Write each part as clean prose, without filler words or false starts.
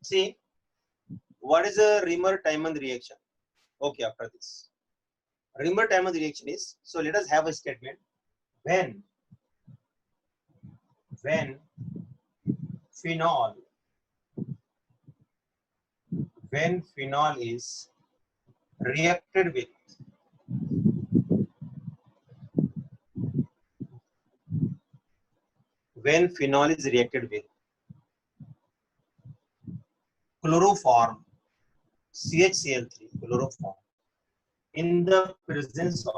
See, what is a Reamer-Tymon reaction? Okay, after this. Reamer-Tymon reaction is, so let us have a statement. When phenol is reacted with chloroform CHCl3 chloroform in the presence of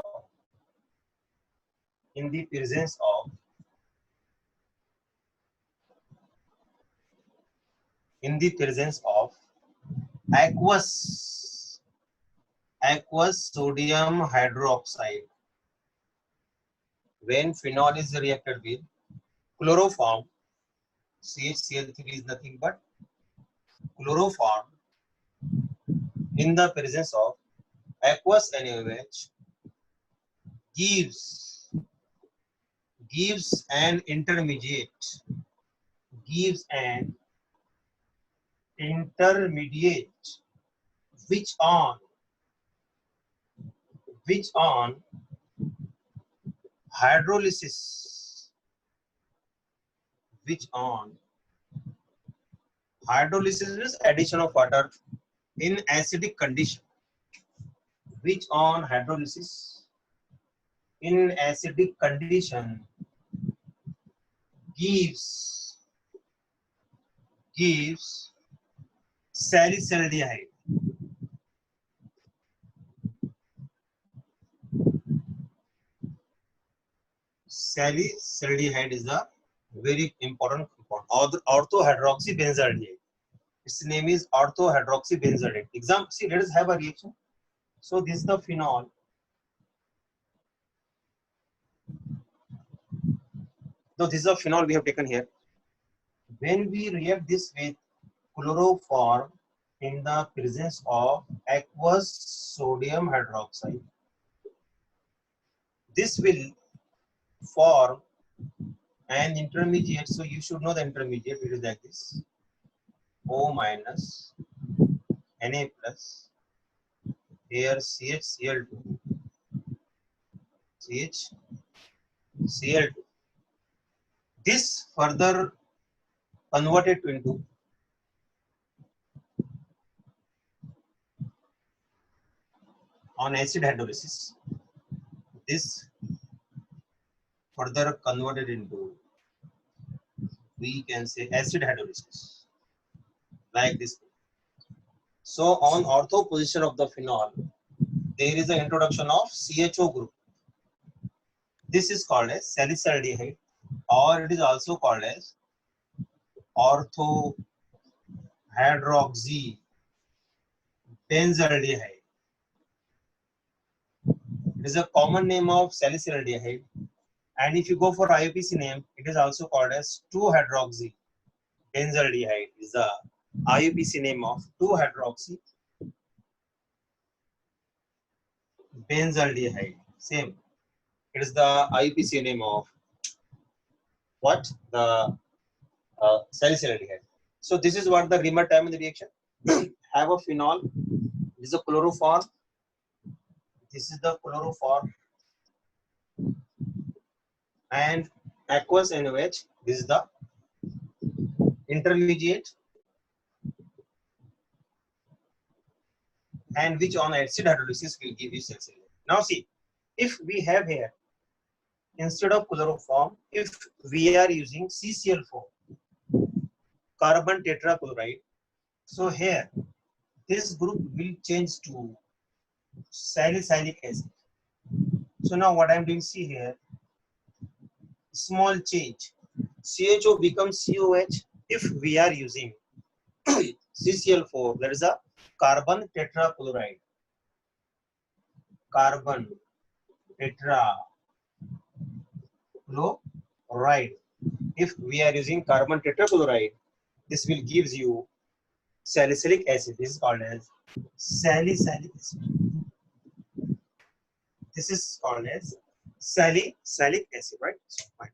aqueous sodium hydroxide. When phenol is reacted with chloroform, CHCl3 is nothing but chloroform in the presence of aqueous NaOH gives an intermediate which on hydrolysis means addition of water in acidic condition, which on hydrolysis in acidic condition gives salicylaldehyde. Salicylaldehyde is a very important compound. Orthohydroxybenzaldehyde. Its name is orthohydroxybenzaldehyde. Example, see, let us have a reaction. So this is the phenol. So this is a phenol we have taken here. When we react this with chloroform in the presence of aqueous sodium hydroxide, this will form an intermediate. So you should know the intermediate. It is like this: O minus Na plus, here CHCl2, CHCl2. This further converted into on acid hydrolysis. This further converted into, we can say, acid hydrolysis, like this. So on ortho position of the phenol, there is an introduction of CHO group. This is called as salicylaldehyde, or it is also called as orthohydroxybenzaldehyde. It is a common name of salicylaldehyde, and if you go for IUPAC name, it is also called as 2-hydroxybenzaldehyde. Is the IUPAC name of 2-hydroxybenzaldehyde. Same. It is the IUPAC name of what? The salicylaldehyde. So this is what the Reamer-Tymon reaction. Have a phenol. This is a chloroform. This is the chloroform. And aqueous NaOH. This is the intermediate. And which on acid hydrolysis will give you salicylaldehyde. Now see, if we have here, instead of chloroform, if we are using CCl4, carbon tetrachloride, so here this group will change to salicylic acid. So now what I am doing, see here, small change. CHO becomes COH if we are using CCl4, that is a carbon tetrachloride. Carbon tetrachloride. If we are using carbon tetrachloride, this will gives you salicylic acid. This is called as salicylic acid. This is called as salicylic acid, right? So, fine.